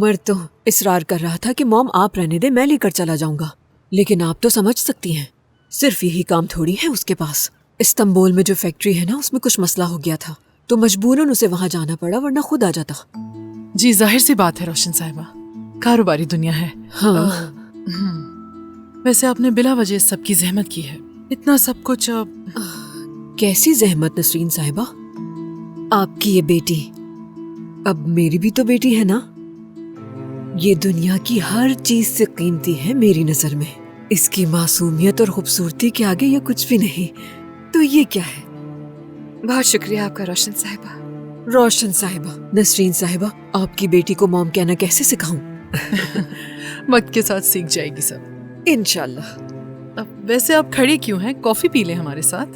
उमर तो इसरार कर रहा था कि मॉम आप रहने दे, मैं लेकर चला जाऊंगा। लेकिन आप तो समझ सकती हैं, सिर्फ यही काम थोड़ी है उसके पास। इस्तांबुल में जो फैक्ट्री है ना, उसमें कुछ मसला हो गया था तो मजबूरन उसे वहां जाना पड़ा, वरना खुद आ जाता। जी जाहिर सी बात है रोशन साहिबा, कारोबारी दुनिया है। हाँ। वैसे आपने बिला वजह सबकी जहमत की है, इतना सब कुछ। कैसी जहमत नसरीन साहिबा? आपकी ये बेटी अब मेरी भी तो बेटी है ना। ये दुनिया की हर चीज से कीमती है मेरी नजर में। इसकी मासूमियत और खूबसूरती के आगे ये कुछ भी नहीं, तो ये क्या है? बहुत शुक्रिया आपका रोशन साहिबा। रोशन साहिबा, नसरीन साहिबा, आपकी बेटी को मॉम कहना कैसे सिखाऊं? वक्त के साथ सीख जाएगी सब इंशाल्लाह। वैसे आप खड़े क्यों हैं? कॉफी पी लें हमारे साथ?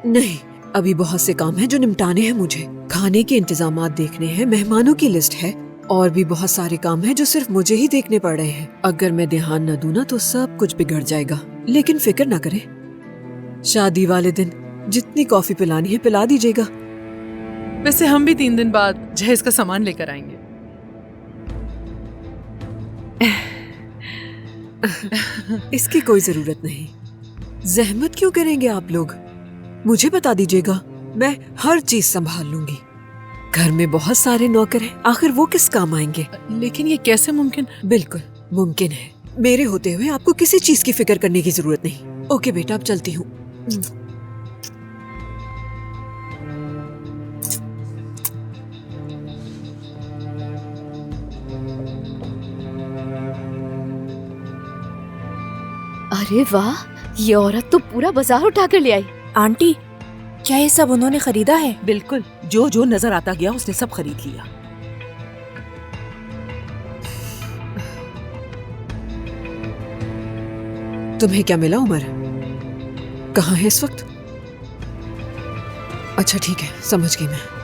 नहीं, अभी बहुत से काम हैं जो निपटाने हैं मुझे। खाने के इंतजामात देखने हैं, मेहमानों की लिस्ट है, और भी बहुत सारे काम हैं जो सिर्फ मुझे ही देखने पड़ रहे हैं। अगर मैं ध्यान न दूं ना तो सब कुछ बिगड़ जाएगा। लेकिन फिक्र ना करें, शादी वाले दिन जितनी कॉफी पिलानी है पिला दीजिएगा। वैसे हम भी 3 दिन बाद जहेज का सामान लेकर आएंगे। इसकी कोई जरूरत नहीं। जहमत क्यों करेंगे आप लोग? मुझे बता दीजिएगा, मैं हर चीज संभाल लूंगी। घर में बहुत सारे नौकर हैं, आखिर वो किस काम आएंगे? लेकिन ये कैसे मुमकिन? बिल्कुल मुमकिन है। मेरे होते हुए आपको किसी चीज की फिक्र करने की जरूरत नहीं। ओके बेटा, अब चलती हूँ। अरे वाह, ये औरत तो पूरा बाजार उठा कर ले आई। आंटी, क्या ये सब उन्होंने खरीदा है? बिल्कुल, जो जो नजर आता गया उसने सब खरीद लिया। तुम्हें क्या मिला उमर? कहाँ है इस वक्त? अच्छा ठीक है, समझ गई मैं।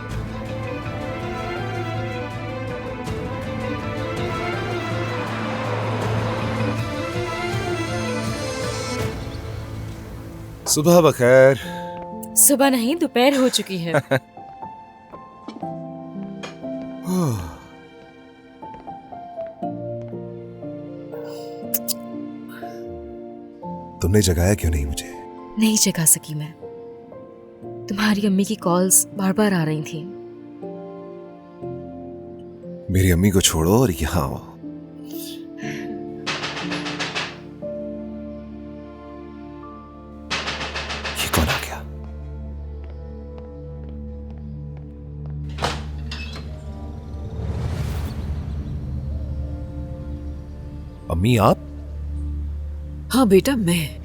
सुबह बखैर। सुबह नहीं, दोपहर हो चुकी है। तुमने जगाया क्यों नहीं मुझे? नहीं जगा सकी मैं। तुम्हारी अम्मी की कॉल्स बार बार आ रही थी। मेरी अम्मी को छोड़ो और यहाँ आओ। ये कौन आ गया? अम्मी आप? हाँ बेटा, मैं।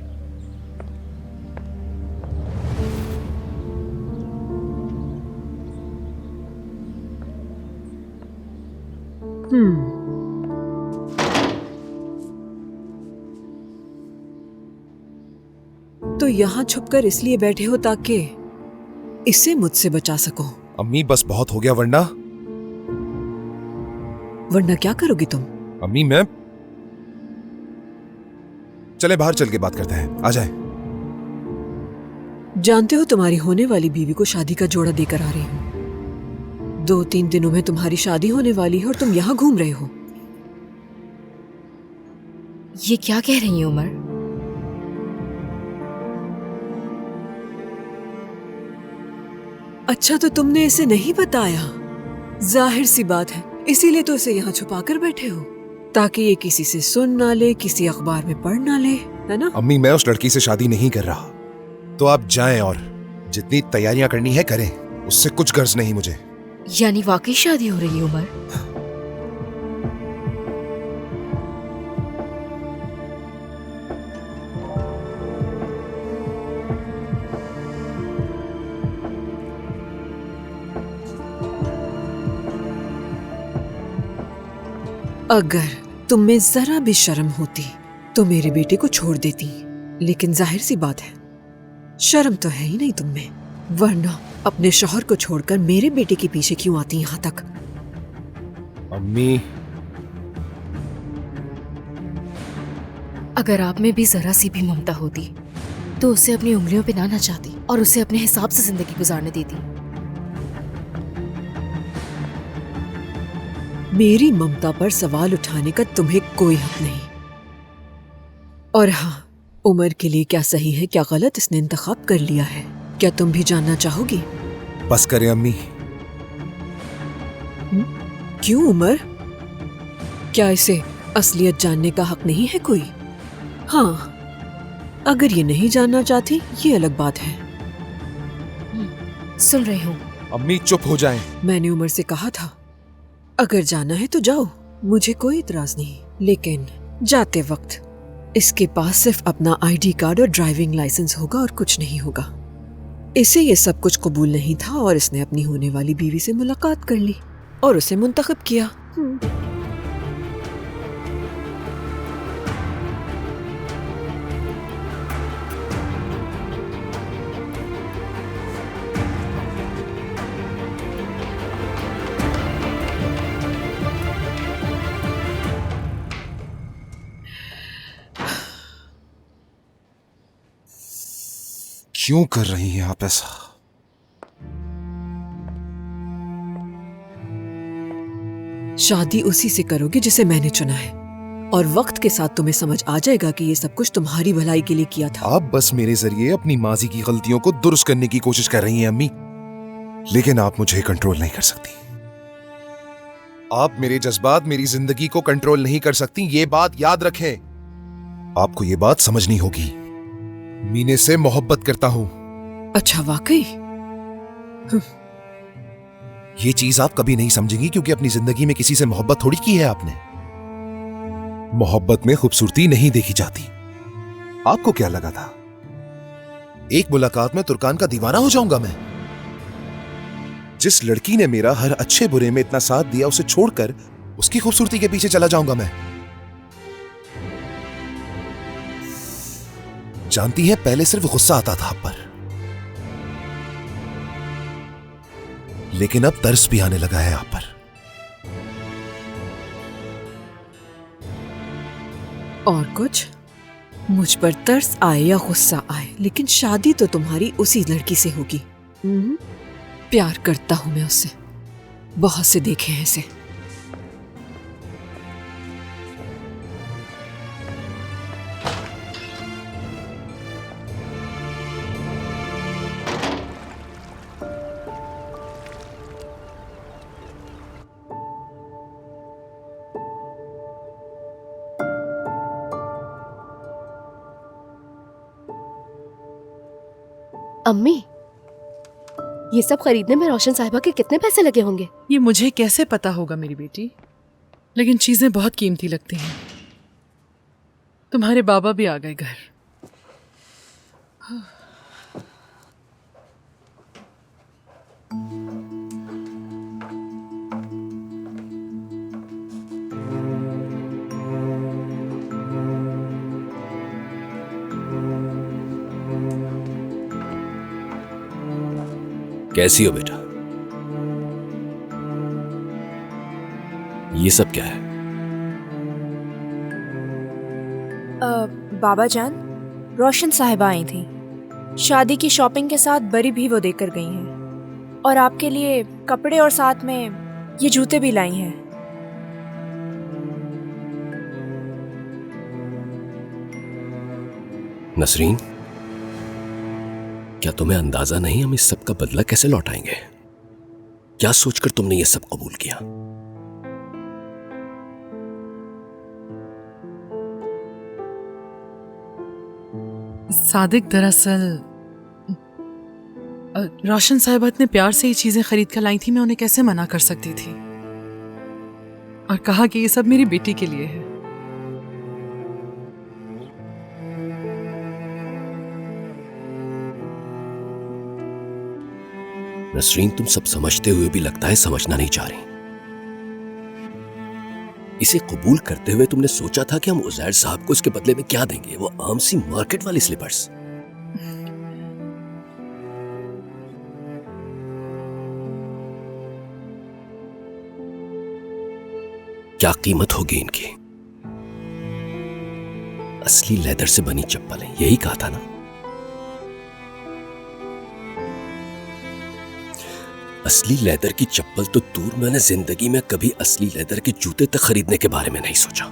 तो यहाँ छुपकर इसलिए बैठे हो ताकि इसे मुझसे बचा सको? अम्मी बस बहुत हो गया, वरना वरना क्या करोगी तुम? अम्मी मैं चले बाहर चल के बात करते हैं, आ जाए। जानते हो, तुम्हारी होने वाली बीवी को शादी का जोड़ा देकर आ रही हूँ। 2-3 दिनों में तुम्हारी शादी होने वाली है और तुम यहाँ घूम रहे हो। ये क्या कह रही है उमर? अच्छा, तो तुमने इसे नहीं बताया? जाहिर सी बात है, इसीलिए तो इसे यहाँ छुपा कर बैठे हो, ताकि ये किसी से सुन ना ले, किसी अखबार में पढ़ ना ले, है ना? अम्मी मैं उस लड़की से शादी नहीं कर रहा, तो आप जाएं और जितनी तैयारियां करनी है करें, उससे कुछ गर्ज नहीं मुझे। यानी वाकई शादी हो रही है उमर? अगर तुम में जरा भी शर्म होती तो मेरे बेटे को छोड़ देती, लेकिन जाहिर सी बात है शर्म तो है ही नहीं तुम में, वरना अपने शौहर को छोड़कर मेरे बेटे के पीछे क्यों आती यहाँ तक? अम्मी अगर आप में भी जरा सी भी ममता होती तो उसे अपनी उंगलियों पे ना नचाती और उसे अपने हिसाब से जिंदगी गुजारने देती। मेरी ममता पर सवाल उठाने का तुम्हें कोई हक नहीं। और हाँ, उमर के लिए क्या सही है क्या गलत इसने इंतखाब कर लिया है। क्या तुम भी जानना चाहोगी? बस करें अम्मी। क्यों उमर? क्या इसे असलियत जानने का हक नहीं है कोई? हाँ, अगर ये नहीं जानना चाहती ये अलग बात है। सुन रही हूँ। अम्मी चुप हो जाएं। मैंने उमर से कहा था अगर जाना है तो जाओ, मुझे कोई इतराज नहीं, लेकिन जाते वक्त इसके पास सिर्फ अपना आईडी कार्ड और ड्राइविंग लाइसेंस होगा और कुछ नहीं होगा। इसे ये सब कुछ कबूल नहीं था और इसने अपनी होने वाली बीवी से मुलाकात कर ली और उसे मुंतखब किया। क्यों कर रही हैं आप ऐसा? शादी उसी से करोगे जिसे मैंने चुना है और वक्त के साथ तुम्हें समझ आ जाएगा कि ये सब कुछ तुम्हारी भलाई के लिए किया था। आप बस मेरे जरिए अपनी माजी की गलतियों को दुरुस्त करने की कोशिश कर रही हैं अम्मी, लेकिन आप मुझे कंट्रोल नहीं कर सकती। आप मेरे जज्बात, मेरी जिंदगी को कंट्रोल नहीं कर सकती, ये बात याद रखें। आपको ये बात समझनी होगी, मीने से मोहब्बत करता हूं। अच्छा, वाकई? ये चीज आप कभी नहीं समझेंगी क्योंकि अपनी जिंदगी में किसी से मोहब्बत थोड़ी की है आपने। मोहब्बत में खूबसूरती नहीं देखी जाती। आपको क्या लगा था एक मुलाकात में तुर्कान का दीवाना हो जाऊंगा मैं? जिस लड़की ने मेरा हर अच्छे बुरे में इतना साथ दिया उसे छोड़कर उसकी खूबसूरती के पीछे चला जाऊंगा मैं? जानती है, पहले सिर्फ गुस्सा आता था आप पर, लेकिन अब तरस भी आने लगा है आप पर। और कुछ? मुझ पर तरस आए या गुस्सा आए, लेकिन शादी तो तुम्हारी उसी लड़की से होगी। प्यार करता हूं मैं उससे, बहुत से देखे हैं इसे। अम्मी, ये सब खरीदने में रोशन साहिबा के कितने पैसे लगे होंगे? ये मुझे कैसे पता होगा मेरी बेटी, लेकिन चीजें बहुत कीमती लगती हैं। तुम्हारे बाबा भी आ गए घर। कैसी हो बेटा? ये सब क्या है? बाबा जान, रोशन साहिबा आई थी। शादी की शॉपिंग के साथ बरी भी वो देकर गई हैं और आपके लिए कपड़े और साथ में ये जूते भी लाई हैं। नसरीन, क्या तुम्हें अंदाजा नहीं हम इस सब का बदला कैसे लौटाएंगे? क्या सोचकर तुमने ये सब कबूल किया? सादिक, दरअसल रोशन साहिबा इतने प्यार से ये चीजें खरीद कर लाई थी, मैं उन्हें कैसे मना कर सकती थी? और कहा कि ये सब मेरी बेटी के लिए है। नसरीन, तुम सब समझते हुए भी लगता है समझना नहीं चाह रही। इसे कबूल करते हुए तुमने सोचा था कि हम उजैर साहब को इसके बदले में क्या देंगे? वो आम सी मार्केट वाली स्लीपर्स। क्या कीमत होगी इनकी? असली लेदर से बनी चप्पल है, यही कहा था ना? असली लेदर की चप्पल तो दूर, मैंने जिंदगी में कभी असली लेदर के जूते तक खरीदने के बारे में नहीं सोचा।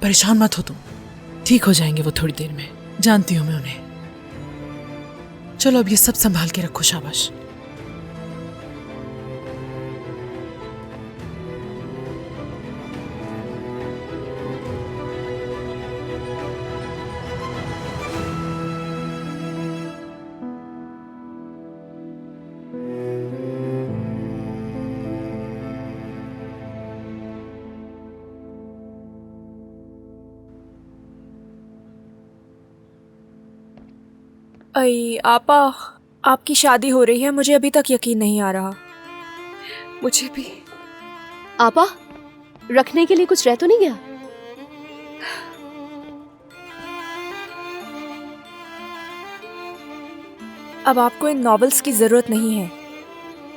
परेशान मत हो तुम, ठीक हो जाएंगे वो थोड़ी देर में, जानती हूं मैं उन्हें। चलो अब ये सब संभाल के रखो, शाबाश। अई आपा, आपकी शादी हो रही है, मुझे अभी तक यकीन नहीं आ रहा। मुझे भी। आपा, रखने के लिए कुछ रह तो नहीं गया? अब आपको इन नॉवेल्स की जरूरत नहीं है।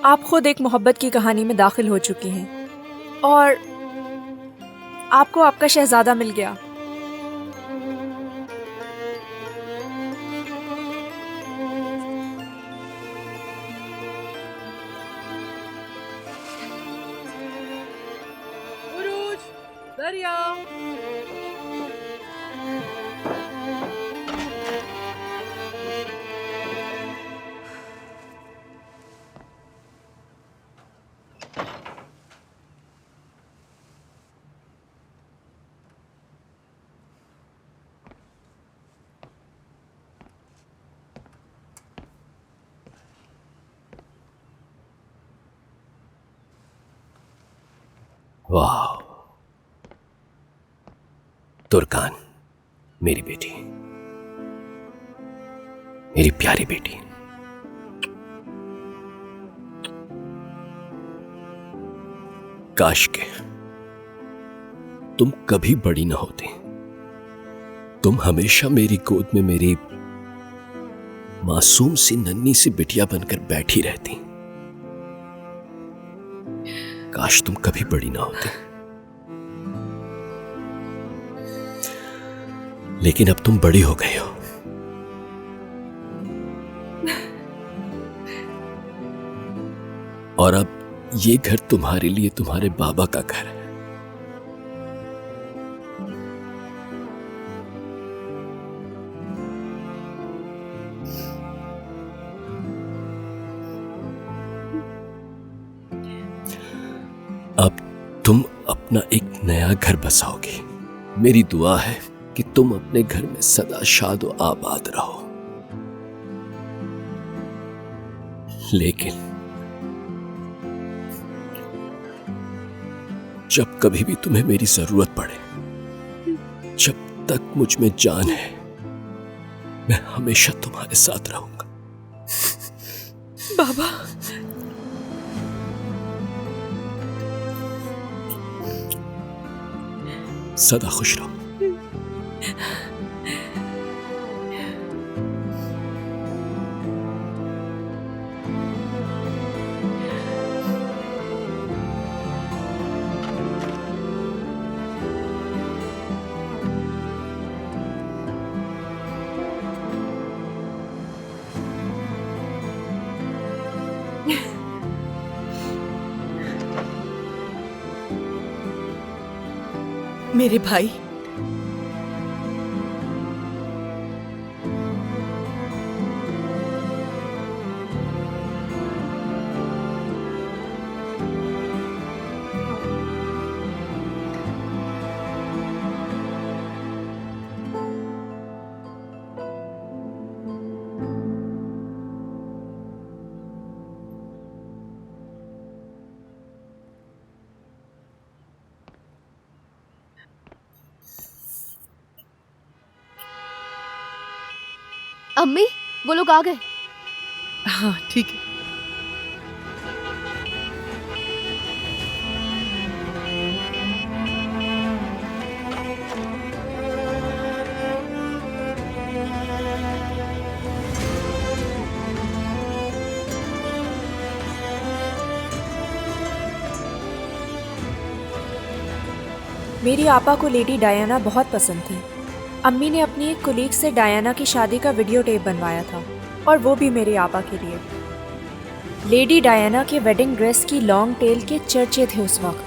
आप खुद एक मोहब्बत की कहानी में दाखिल हो चुकी हैं और आपको आपका शहजादा मिल गया। दरिया, वाह, तुर्कान, मेरी बेटी, मेरी प्यारी बेटी। काश के तुम कभी बड़ी ना होती, तुम हमेशा मेरी गोद में मेरी मासूम सी नन्ही सी बिटिया बनकर बैठी रहती। काश तुम कभी बड़ी ना होती, लेकिन अब तुम बड़ी हो गई हो। और अब ये घर तुम्हारे लिए तुम्हारे बाबा का घर है। अब तुम अपना एक नया घर बसाओगी। मेरी दुआ है कि तुम अपने घर में सदा शाद और आबाद रहो। लेकिन जब कभी भी तुम्हें मेरी जरूरत पड़े, जब तक मुझ में जान है, मैं हमेशा तुम्हारे साथ रहूंगा। बाबा, सदा खुश रहो। मेरे भाई, अम्मी, वो लोग आ गए। हाँ ठीक है। मेरी आपा को लेडी डायना बहुत पसंद थी। अम्मी ने अपनी एक कुलीग से डायना की शादी का वीडियो टेप बनवाया था, और वो भी मेरे आपा के लिए। लेडी डायना के वेडिंग ड्रेस की लॉन्ग टेल के चर्चे थे उस वक्त,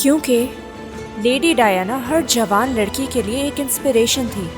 क्योंकि लेडी डायना हर जवान लड़की के लिए एक इंस्पिरेशन थी।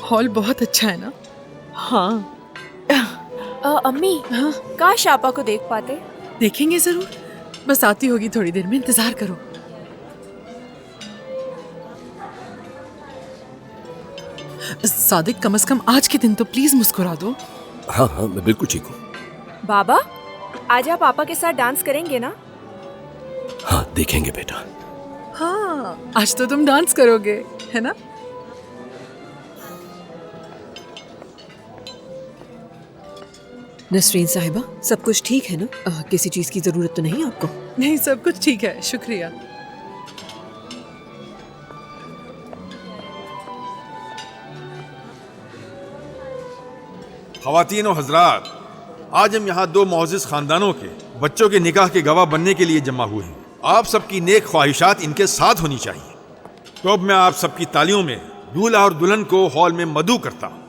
हॉल बहुत अच्छा है ना? हाँ, अम्मी, हाँ, काश आपा को देख पाते। देखेंगे जरूर। बस आती होगी थोड़ी देर में, इंतजार करो। सादिक, कम से कम आज के दिन तो प्लीज मुस्कुरा दो। हाँ हाँ, मैं बिल्कुल ठीक हूँ। बाबा, आज आप पापा के साथ डांस करेंगे ना? हाँ, देखेंगे बेटा। हाँ, आज तो तुम डांस करोगे, है ना? नसरीन साहिबा, सब कुछ ठीक है ना? किसी चीज की जरूरत तो नहीं आपको? नहीं, सब कुछ ठीक है, शुक्रिया। ख़वातीन और हज़रात, आज हम यहाँ दो मुअज़्ज़िज़ ख़ानदानों के बच्चों के निकाह के गवाह बनने के लिए जमा हुए हैं। आप सबकी नेक ख्वाहिशात इनके साथ होनी चाहिए। तो अब मैं आप सबकी तालियों में दूल्हा और दुल्हन को हॉल में मदऊ करता हूँ।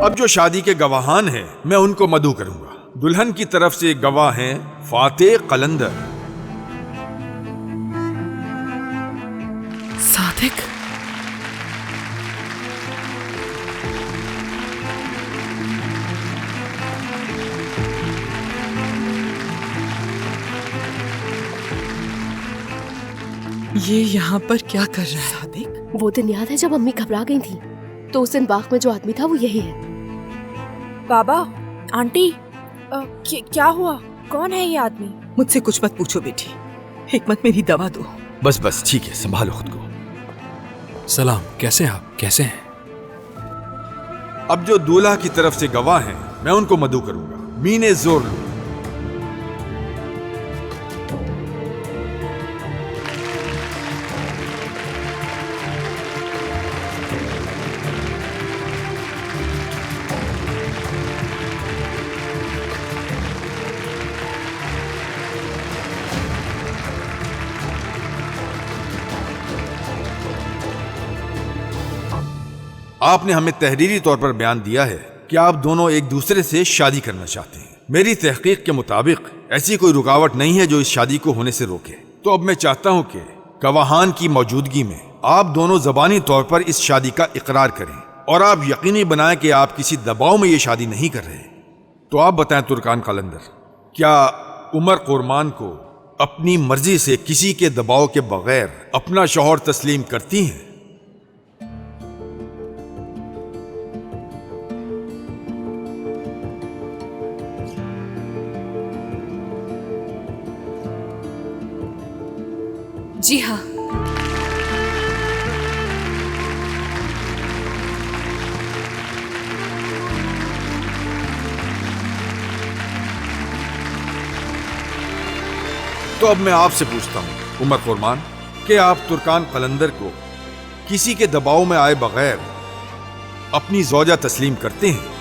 अब जो शादी के गवाहान हैं, मैं उनको मदऊ करूंगा। दुल्हन की तरफ से गवाह हैं फातेह कलंदर। सादिक, ये यहाँ पर क्या कर रहा है? सादिक, वो दिन याद है जब अम्मी घबरा गई थी? तो उस दिन बाग में जो आदमी था वो यही है। बाबा, आंटी, क्या हुआ? कौन है ये आदमी? मुझसे कुछ मत पूछो बेटी। हिकमत, मेरी दवा दो। बस बस ठीक है, संभालो खुद को। सलाम, कैसे हैं आप? कैसे हैं? अब जो दूल्हा की तरफ से गवाह हैं, मैं उनको मदऊ करूंगा। मीने जोर लो। आपने हमें तहरीरी तौर पर बयान दिया है कि आप दोनों एक दूसरे से शादी करना चाहते हैं। मेरी तहकीक के मुताबिक ऐसी कोई रुकावट नहीं है जो इस शादी को होने से रोके। तो अब मैं चाहता हूं कि गवाहान की मौजूदगी में आप दोनों जबानी तौर पर इस शादी का इकरार करें और आप यकीनी बनाएं कि आप किसी दबाव में ये शादी नहीं कर रहे। तो आप बताएं तुर्कान कलंदर, क्या उमर कुरमान को अपनी मर्जी से किसी के दबाव के बगैर अपना शौहर तस्लीम करती हैं? जी हाँ। तो अब मैं आपसे पूछता हूं उमर कुरमान, कि आप तुर्कान कलंदर को किसी के दबाव में आए बगैर अपनी ज़ौजा तस्लीम करते हैं?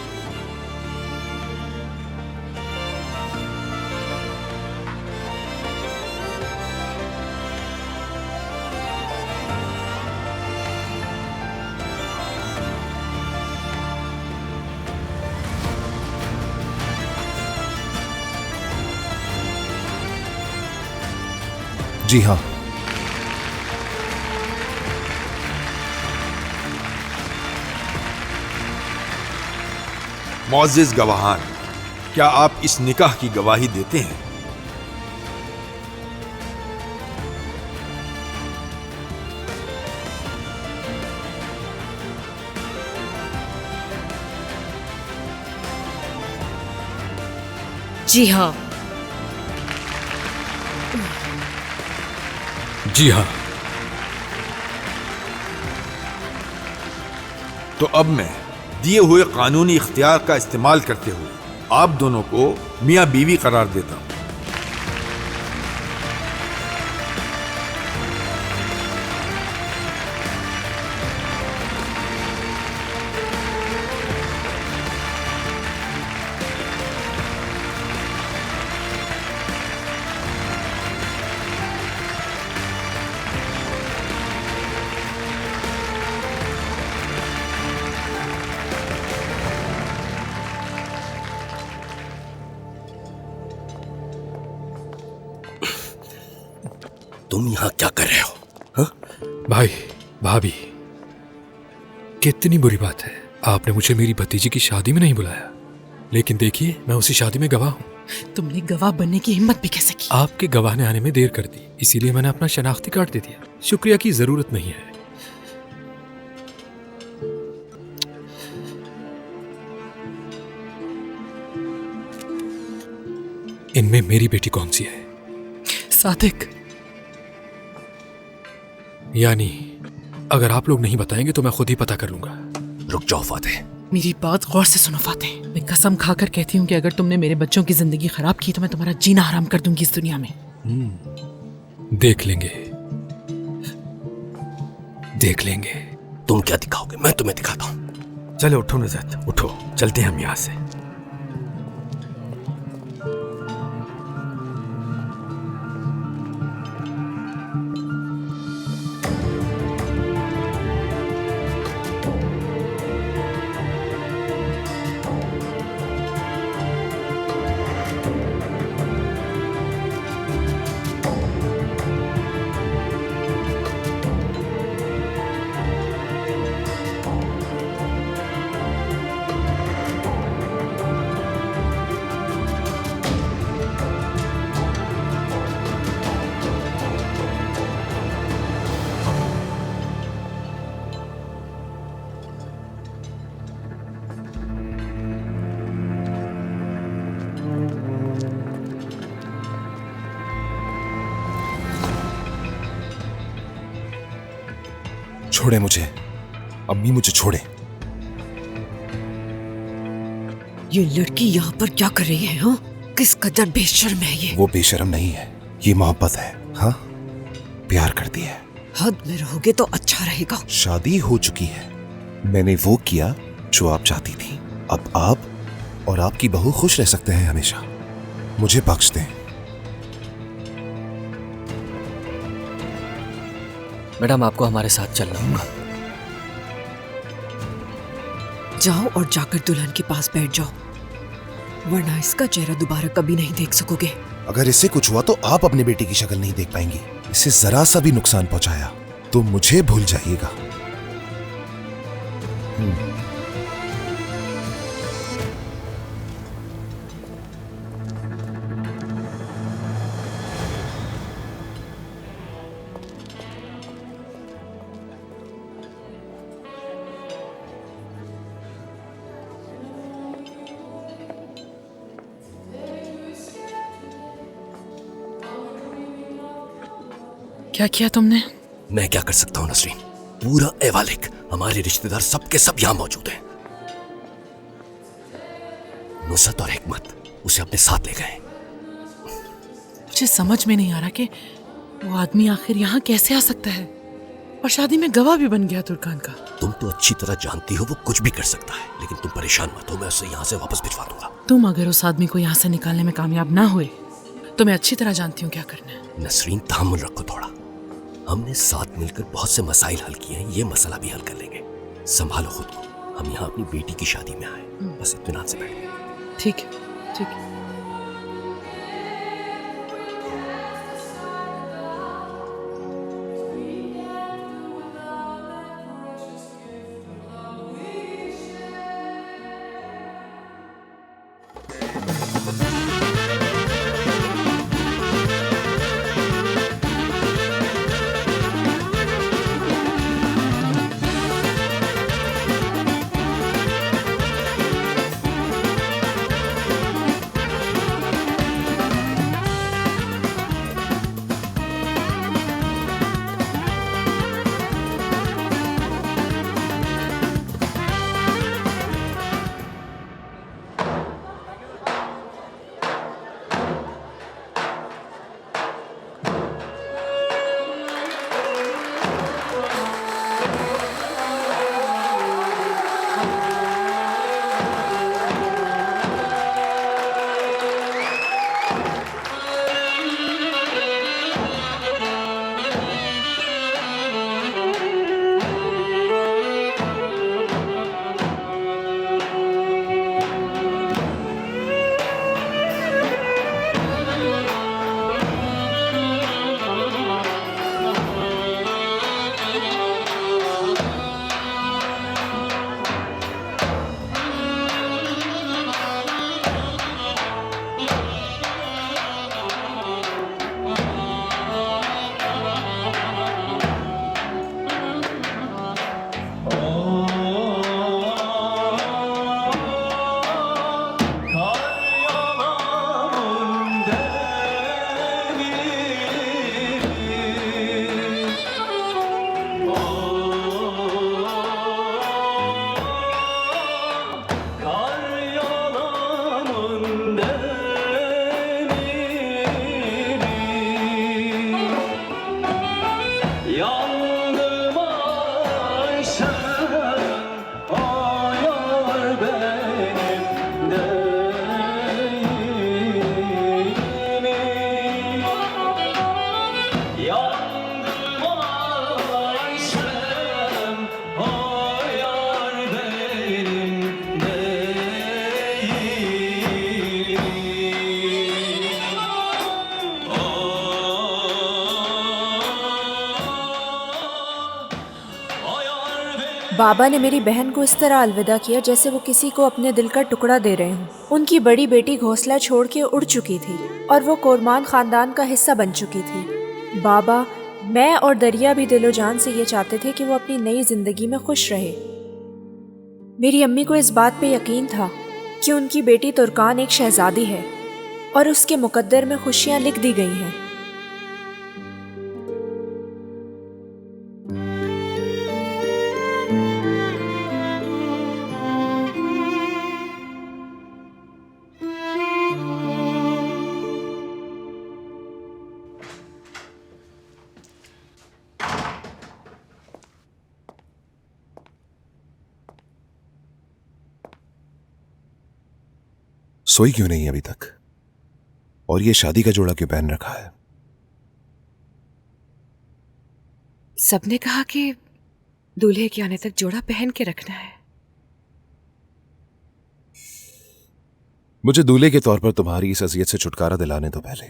जी हाँ। मुअज़्ज़िज़ गवाहान, क्या आप इस निकाह की गवाही देते हैं? जी हाँ। जी हाँ। तो अब मैं दिए हुए कानूनी इख्तियार का इस्तेमाल करते हुए आप दोनों को मियाँ बीवी करार देता हूं। तुम यहाँ क्या कर रहे हो? हा? भाई, भाभी, कितनी बुरी बात है, आपने मुझे मेरी भतीजी की शादी में नहीं बुलाया। लेकिन देखिए, मैं उसी शादी में गवाह हूँ। तुमने गवाह बनने की हिम्मत भी कैसे की? आपके गवाह ने आने में देर कर दी, इसीलिए मैंने अपना शनाख्ती कार्ड दे दिया। शुक्रिया की जरूरत नहीं है। इनमें मेरी बेटी कौन सी है? सादिक, यानी अगर आप लोग नहीं बताएंगे तो मैं खुद ही पता कर लूंगा। रुक जाओ फातेह, मेरी बात गौर से सुनो फातेह। मैं कसम खाकर कहती हूँ कि अगर तुमने मेरे बच्चों की जिंदगी खराब की तो मैं तुम्हारा जीना हराम कर दूंगी इस दुनिया में। देख लेंगे, देख लेंगे। तुम क्या दिखाओगे? मैं तुम्हें दिखाता हूँ। चलो उठो नज़त, उठो, चलते हैं हम यहाँ से। छोड़े मुझे, अम्मी मुझे छोड़े। ये लड़की यहाँ पर क्या कर रही है? हाँ, किस कदर बेशर्म है ये। वो बेशर्म नहीं है, ये मोहब्बत है। हाँ, प्यार करती है। हद में रहोगे तो अच्छा रहेगा। शादी हो चुकी है, मैंने वो किया जो आप चाहती थी। अब आप और आपकी बहू खुश रह सकते हैं हमेशा। मुझे बख्श दें। मैडम, आपको हमारे साथ चलना होगा। जाओ और जाकर दुल्हन के पास बैठ जाओ, वरना इसका चेहरा दोबारा कभी नहीं देख सकोगे। अगर इससे कुछ हुआ तो आप अपने बेटे की शक्ल नहीं देख पाएंगी। इसे जरा सा भी नुकसान पहुंचाया तो मुझे भूल जाइएगा। क्या किया तुमने? मैं क्या कर सकता हूँ नसरीन? पूरा एवालिक, हमारे रिश्तेदार सबके सब यहाँ मौजूद हैं। नुसरत और हिकमत उसे अपने साथ ले गए। मुझे समझ में नहीं आ रहा कि वो आदमी आखिर यहाँ कैसे आ सकता है, और शादी में गवाह भी बन गया तुर्कान का। तुम तो अच्छी तरह जानती हो वो कुछ भी कर सकता है, लेकिन तुम परेशान मत हो, मैं उसे यहाँ से वापस भिजवा दूंगा। तुम अगर उस आदमी को यहाँ से निकालने में कामयाब ना हुए तो मैं अच्छी तरह जानती हूँ क्या करना है। नसरीन, तहम्मुल रखो थोड़ा। हमने साथ मिलकर बहुत से मसाइल हल किए हैं, ये मसला भी हल कर लेंगे। संभालो खुद को, हम यहाँ अपनी बेटी की शादी में आए, बस इत्मीनान से बैठो। ठीक है, ठीक है। बाबा ने मेरी बहन को इस तरह अलविदा किया जैसे वो किसी को अपने दिल का टुकड़ा दे रहे हों। उनकी बड़ी बेटी घोंसला छोड़ के उड़ चुकी थी और वो कोरमान खानदान का हिस्सा बन चुकी थी। बाबा, मैं और दरिया भी दिलो जान से ये चाहते थे कि वो अपनी नई जिंदगी में खुश रहे। मेरी अम्मी को इस बात पे यकीन था कि उनकी बेटी तुर्कान एक शहजादी है और उसके मुकद्दर में खुशियाँ लिख दी गई हैं। सोई क्यों नहीं अभी तक? और ये शादी का जोड़ा क्यों पहन रखा है? सबने कहा कि दूल्हे के आने तक जोड़ा पहन के रखना है। मुझे दूल्हे के तौर पर तुम्हारी इस अजियत से छुटकारा दिलाने दो पहले,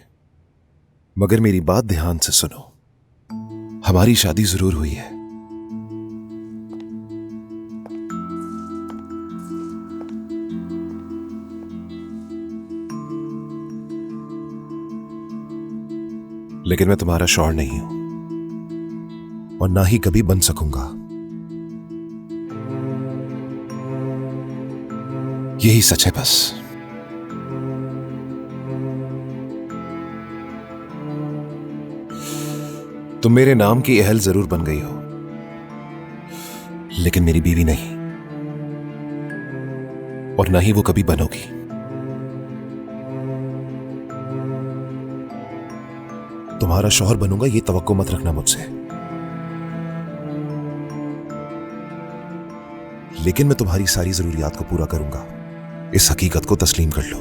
मगर मेरी बात ध्यान से सुनो। हमारी शादी जरूर हुई है, लेकिन मैं तुम्हारा शौहर नहीं हूं और ना ही कभी बन सकूंगा। यही सच है बस। तुम मेरे नाम की अहल जरूर बन गई हो, लेकिन मेरी बीवी नहीं, और ना ही वो कभी बनोगी। तुम्हारा शौहर बनूंगा ये तवक्को मत रखना मुझसे, लेकिन मैं तुम्हारी सारी जरूरियात को पूरा करूंगा। इस हकीकत को तस्लीम कर लो।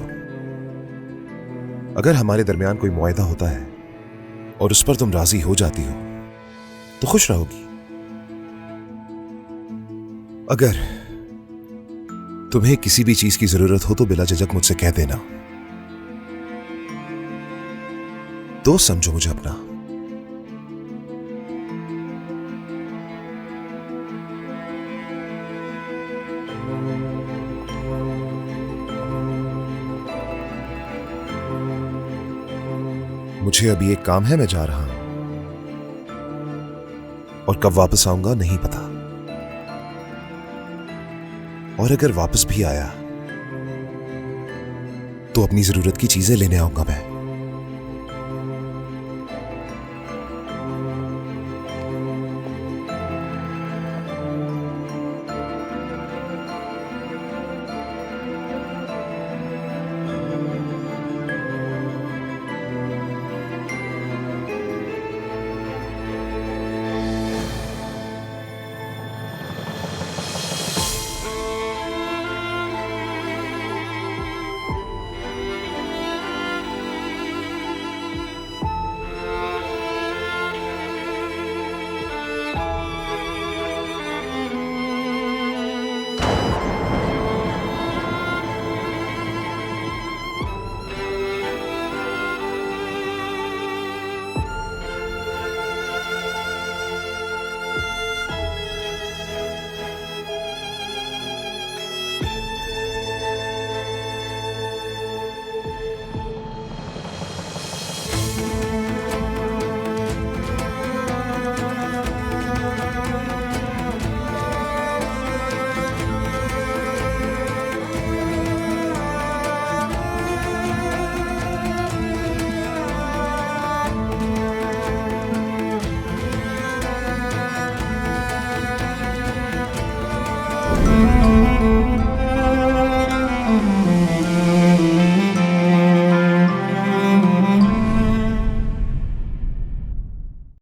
अगर हमारे दरमियान कोई मुआहदा होता है और उस पर तुम राजी हो जाती हो तो खुश रहोगी। अगर तुम्हें किसी भी चीज की जरूरत हो तो बिला झिझक मुझसे कह देना। तो समझो मुझे अपना। मुझे अभी एक काम है, मैं जा रहा हूं और कब वापस आऊंगा नहीं पता। और अगर वापस भी आया तो अपनी जरूरत की चीजें लेने आऊंगा मैं।